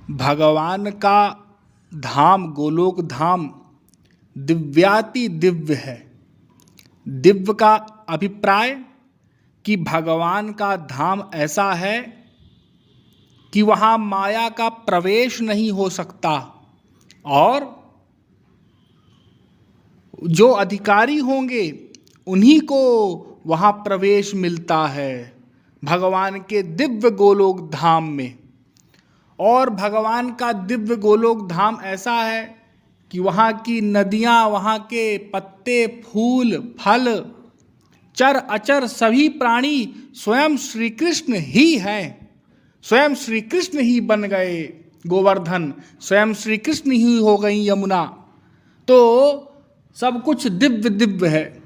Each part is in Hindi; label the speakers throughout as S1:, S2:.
S1: भगवान का धाम गोलोक धाम दिव्याति दिव्य है। दिव्य का अभिप्राय कि भगवान का धाम ऐसा है कि वहाँ माया का प्रवेश नहीं हो सकता और जो अधिकारी होंगे उन्हीं को वहाँ प्रवेश मिलता है भगवान के दिव्य गोलोक धाम में। और भगवान का दिव्य गोलोक धाम ऐसा है कि वहाँ की नदियाँ, वहाँ के पत्ते, फूल, फल, चर अचर सभी प्राणी स्वयं श्री कृष्ण ही हैं। स्वयं श्री कृष्ण ही बन गए गोवर्धन, स्वयं श्री कृष्ण ही हो गई यमुना। तो सब कुछ दिव्य दिव्य है।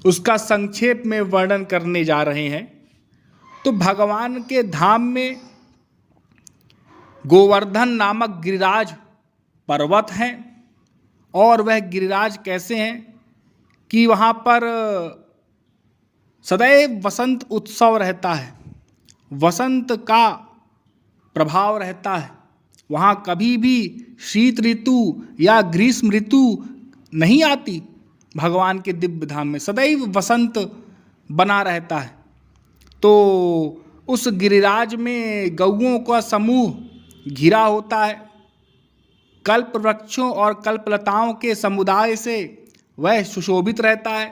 S1: उसका संक्षेप में वर्णन करने जा रहे हैं। तो भगवान के धाम में गोवर्धन नामक गिरिराज पर्वत हैं और वह गिरिराज कैसे हैं कि वहाँ पर सदैव वसंत उत्सव रहता है, वसंत का प्रभाव रहता है। वहाँ कभी भी शीत ऋतु या ग्रीष्म ऋतु नहीं आती। भगवान के दिव्य धाम में सदैव वसंत बना रहता है। तो उस गिरिराज में गौओं का समूह घिरा होता है। कल्प वृक्षों और कल्पलताओं के समुदाय से वह सुशोभित रहता है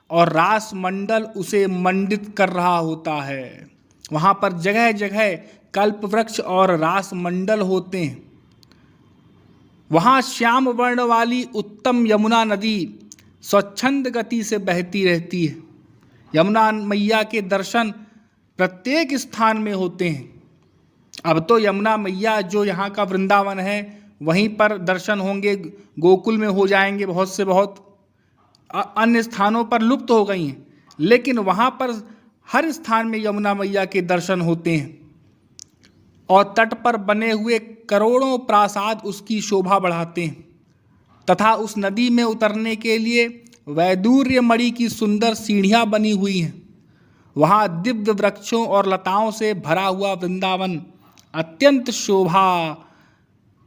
S1: और रास मंडल उसे मंडित कर रहा होता है। वहाँ पर जगह जगह कल्प वृक्ष और रास मंडल होते हैं। वहाँ श्याम वर्ण वाली उत्तम यमुना नदी स्वच्छंद गति से बहती रहती है। यमुना मैया के दर्शन प्रत्येक स्थान में होते हैं। अब तो यमुना मैया जो यहाँ का वृंदावन है वहीं पर दर्शन होंगे, गोकुल में हो जाएंगे, बहुत से बहुत अन्य स्थानों पर लुप्त हो गई हैं, लेकिन वहाँ पर हर स्थान में यमुना मैया के दर्शन होते हैं। और तट पर बने हुए करोड़ों प्रासाद उसकी शोभा बढ़ाते हैं तथा उस नदी में उतरने के लिए वैदूर्य मणि की सुंदर सीढ़ियाँ बनी हुई हैं। वहाँ दिव्य वृक्षों और लताओं से भरा हुआ वृंदावन अत्यंत शोभा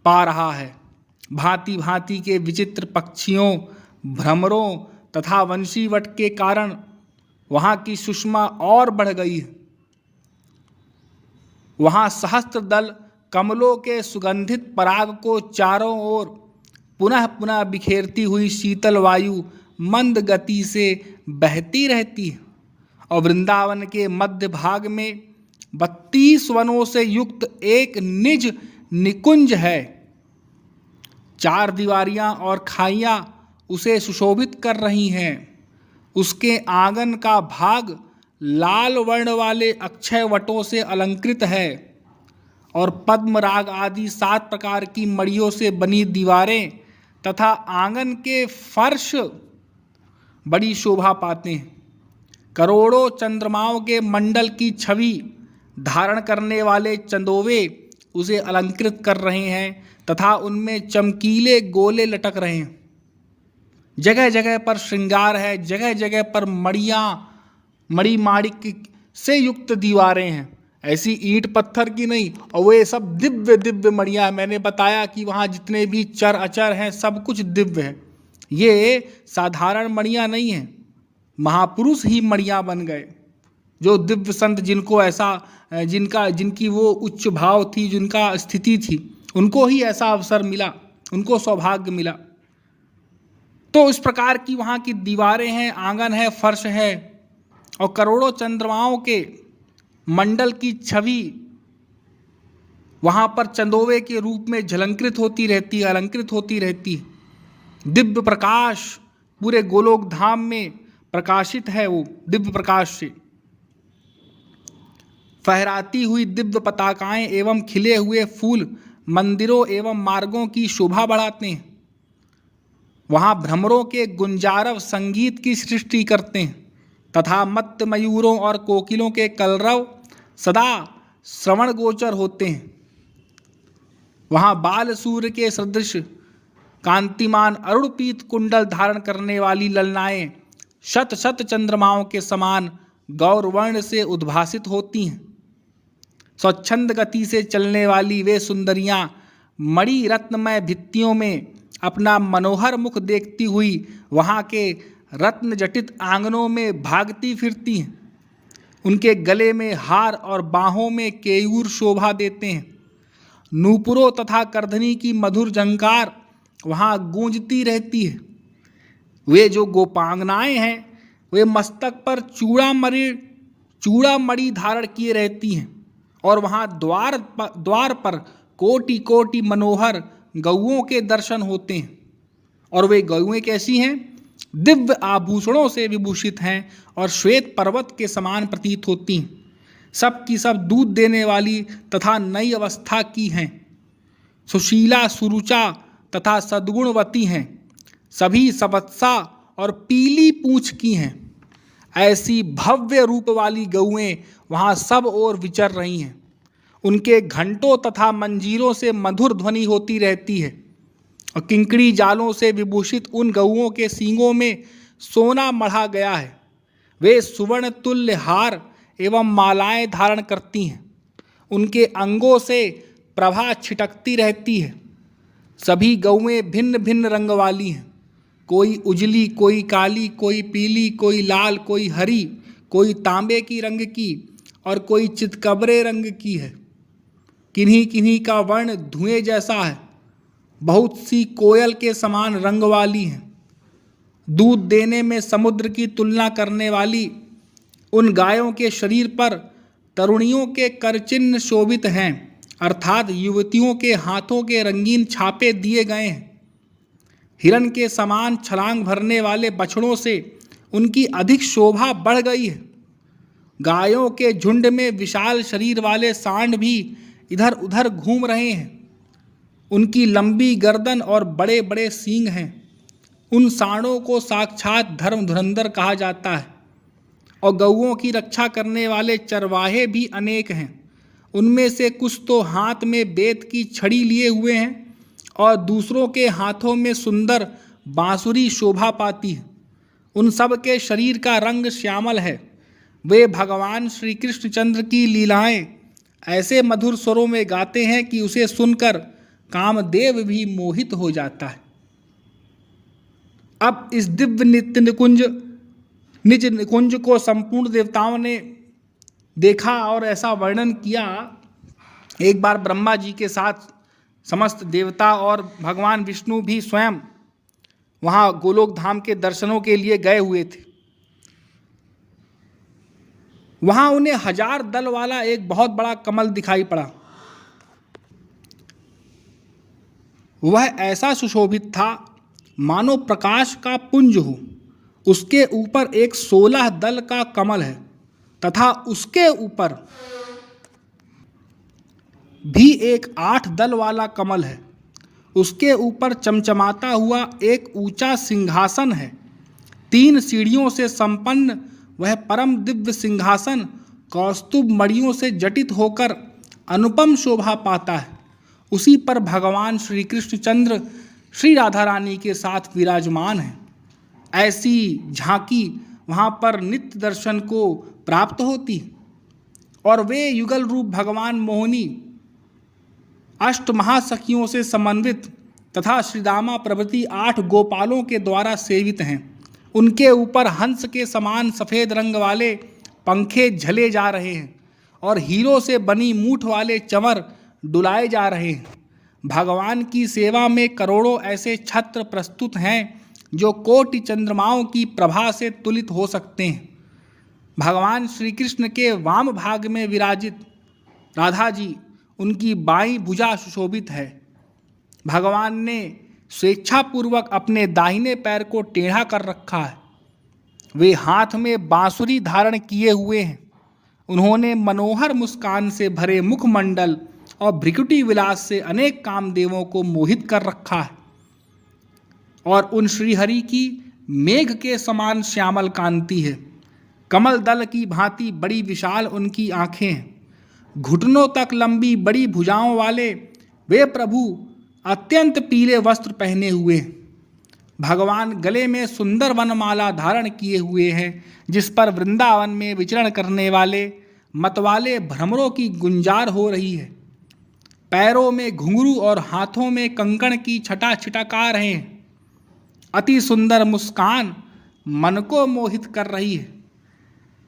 S1: पा रहा है। भांति भांति के विचित्र पक्षियों, भ्रमरों तथा वंशीवट के कारण वहाँ की सुषमा और बढ़ गई है। वहाँ सहस्त्र दल कमलों के सुगंधित पराग को चारों ओर पुनः पुनः बिखेरती हुई शीतल वायु मंद गति से बहती रहती है। और वृंदावन के मध्य भाग में 32 वनों से युक्त एक निज निकुंज है। 4 दीवारियां और खाइयां उसे सुशोभित कर रही हैं। उसके आंगन का भाग लाल वर्ण वाले अक्षय वटों से अलंकृत है और पद्म राग आदि 7 प्रकार की मणियों से बनी दीवारें तथा आंगन के फर्श बड़ी शोभा पाते हैं। करोड़ों चंद्रमाओं के मंडल की छवि धारण करने वाले चंदोवे उसे अलंकृत कर रहे हैं तथा उनमें चमकीले गोले लटक रहे हैं। जगह जगह पर श्रृंगार है, जगह जगह पर मणिमाणिक से युक्त दीवारें हैं, ऐसी ईंट पत्थर की नहीं। और वे सब दिव्य दिव्य मणियाँ हैं। मैंने बताया कि वहाँ जितने भी चर अचर हैं सब कुछ दिव्य है। ये साधारण मणियाँ नहीं हैं, महापुरुष ही मणियाँ बन गए। जो दिव्य संत जिनको ऐसा जिनकी वो उच्च भाव थी, जिनका स्थिति थी, उनको ही ऐसा अवसर मिला, उनको सौभाग्य मिला। तो इस प्रकार की वहाँ की दीवारें हैं, आंगन है, फर्श है और करोड़ों चंद्रमाओं के मंडल की छवि वहाँ पर चंदोवे के रूप में झलंकृत होती रहती है, अलंकृत होती रहती है। दिव्य प्रकाश पूरे गोलोक धाम में प्रकाशित है। वो दिव्य प्रकाश से फहराती हुई दिव्य पताकाएं एवं खिले हुए फूल मंदिरों एवं मार्गों की शोभा बढ़ाते हैं। वहाँ भ्रमरों के गुंजारव संगीत की सृष्टि करते हैं तथा मत्त मयूरों और कोकिलों के कलरव सदा श्रवण गोचर होते हैं। वहाँ बाल सूर्य के सदृश कांतिमान अरुण पीत कुंडल धारण करने वाली ललनाएं शत शत चंद्रमाओं के समान गौरवर्ण से उद्भासित होती हैं। स्वच्छंद गति से चलने वाली वे सुंदरियां मणि रत्नमय भित्तियों में अपना मनोहर मुख देखती हुई वहाँ के रत्न जटित आंगनों में भागती फिरती हैं। उनके गले में हार और बाहों में केयूर शोभा देते हैं। नूपुरों तथा करधनी की मधुर झंकार वहाँ गूंजती रहती है। वे जो गोपांगनाएं हैं वे मस्तक पर चूड़ामणि धारण किए रहती हैं और वहाँ द्वार पर कोटि कोटि मनोहर गौओं के दर्शन होते हैं। और वे गौएं कैसी हैं? दिव्य आभूषणों से विभूषित हैं और श्वेत पर्वत के समान प्रतीत होती हैं। सब की सब दूध देने वाली तथा नई अवस्था की हैं। सुशीला, सुरुचा तथा सद्गुणवती हैं। सभी सवत्सा और पीली पूंछ की हैं। ऐसी भव्य रूप वाली गौएं वहाँ सब ओर विचर रही हैं। उनके घंटों तथा मंजीरों से मधुर ध्वनि होती रहती है और किंकड़ी जालों से विभूषित उन गौओं के सींगों में सोना मढ़ा गया है। वे सुवर्ण तुल्य हार एवं मालाएं धारण करती हैं। उनके अंगों से प्रभा छिटकती रहती है। सभी गौएं भिन्न भिन्न रंग वाली हैं। कोई उजली, कोई काली, कोई पीली, कोई लाल, कोई हरी, कोई तांबे की रंग की और कोई चितकबरे रंग की है। किन्हीं किन्हीं का वर्ण धुएं जैसा है। बहुत सी कोयल के समान रंग वाली हैं। दूध देने में समुद्र की तुलना करने वाली उन गायों के शरीर पर तरुणियों के करचिन्ह शोभित हैं, अर्थात युवतियों के हाथों के रंगीन छापे दिए गए हैं। हिरण के समान छलांग भरने वाले बछड़ों से उनकी अधिक शोभा बढ़ गई है। गायों के झुंड में विशाल शरीर वाले सांड भी इधर उधर घूम रहे हैं। उनकी लंबी गर्दन और बड़े बड़े सींग हैं। उन सांडों को साक्षात धर्म धुरंधर कहा जाता है। और गौओं की रक्षा करने वाले चरवाहे भी अनेक हैं। उनमें से कुछ तो हाथ में बेत की छड़ी लिए हुए हैं और दूसरों के हाथों में सुंदर बांसुरी शोभा पाती है। उन सब के शरीर का रंग श्यामल है। वे भगवान श्री कृष्णचंद्र की लीलाएं ऐसे मधुर स्वरों में गाते हैं कि उसे सुनकर कामदेव भी मोहित हो जाता है। अब इस दिव्य निज निकुंज को संपूर्ण देवताओं ने देखा और ऐसा वर्णन किया। एक बार ब्रह्मा जी के साथ समस्त देवता और भगवान विष्णु भी स्वयं वहाँ गोलोक धाम के दर्शनों के लिए गए हुए थे। वहाँ उन्हें 1000 दल वाला एक बहुत बड़ा कमल दिखाई पड़ा। वह ऐसा सुशोभित था मानो प्रकाश का पुंज हो। उसके ऊपर एक 16 दल का कमल है तथा उसके ऊपर भी एक 8 दल वाला कमल है। उसके ऊपर चमचमाता हुआ एक ऊंचा सिंहासन है। 3 सीढ़ियों से संपन्न वह परम दिव्य सिंहासन कौस्तुभ मणियों से जटित होकर अनुपम शोभा पाता है। उसी पर भगवान श्री कृष्णचंद्र श्री राधा रानी के साथ विराजमान हैं। ऐसी झांकी वहाँ पर नित्य दर्शन को प्राप्त होती है। और वे युगल रूप भगवान मोहिनी 8 महासखियों से समन्वित तथा श्रीदामा प्रभृति 8 गोपालों के द्वारा सेवित हैं। उनके ऊपर हंस के समान सफ़ेद रंग वाले पंखे झले जा रहे हैं और हीरों से बनी मूठ वाले चंवर डुलाए जा रहे हैं। भगवान की सेवा में करोड़ों ऐसे छत्र प्रस्तुत हैं जो कोटि चंद्रमाओं की प्रभा से तुलित हो सकते हैं। भगवान श्री कृष्ण के वाम भाग में विराजित राधा जी, उनकी बाईं भुजा सुशोभित है। भगवान ने स्वेच्छापूर्वक अपने दाहिने पैर को टेढ़ा कर रखा है। वे हाथ में बांसुरी धारण किए हुए हैं। उन्होंने मनोहर मुस्कान से भरे मुखमंडल और भ्रिकुटी विलास से अनेक कामदेवों को मोहित कर रखा है। और उन श्रीहरि की मेघ के समान श्यामल कांति है। कमल दल की भांति बड़ी विशाल उनकी आँखें हैं। घुटनों तक लंबी बड़ी भुजाओं वाले वे प्रभु अत्यंत पीले वस्त्र पहने हुए हैं। भगवान गले में सुंदर वनमाला धारण किए हुए हैं, जिस पर वृंदावन में विचरण करने वाले मतवाले भ्रमरों की गुंजार हो रही है। पैरों में घुंघरू और हाथों में कंकण की छटा छिटका रहे हैं। अति सुंदर मुस्कान मन को मोहित कर रही है।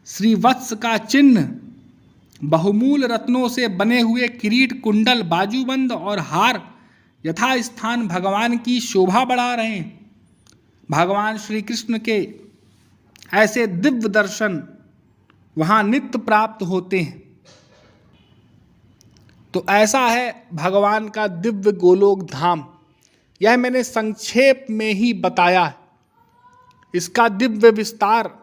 S1: श्रीवत्स का चिन्ह, बहुमूल रत्नों से बने हुए किरीट, कुंडल, बाजूबंद और हार यथास्थान भगवान की शोभा बढ़ा रहे हैं। भगवान श्री कृष्ण के ऐसे दिव्य दर्शन वहाँ नित्य प्राप्त होते हैं। तो ऐसा है भगवान का दिव्य गोलोक धाम। यह मैंने संक्षेप में ही बताया है। इसका दिव्य विस्तार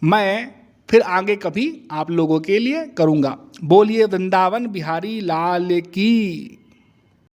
S1: मैं फिर आगे कभी आप लोगों के लिए करूँगा। बोलिए वृंदावन बिहारी लाल की।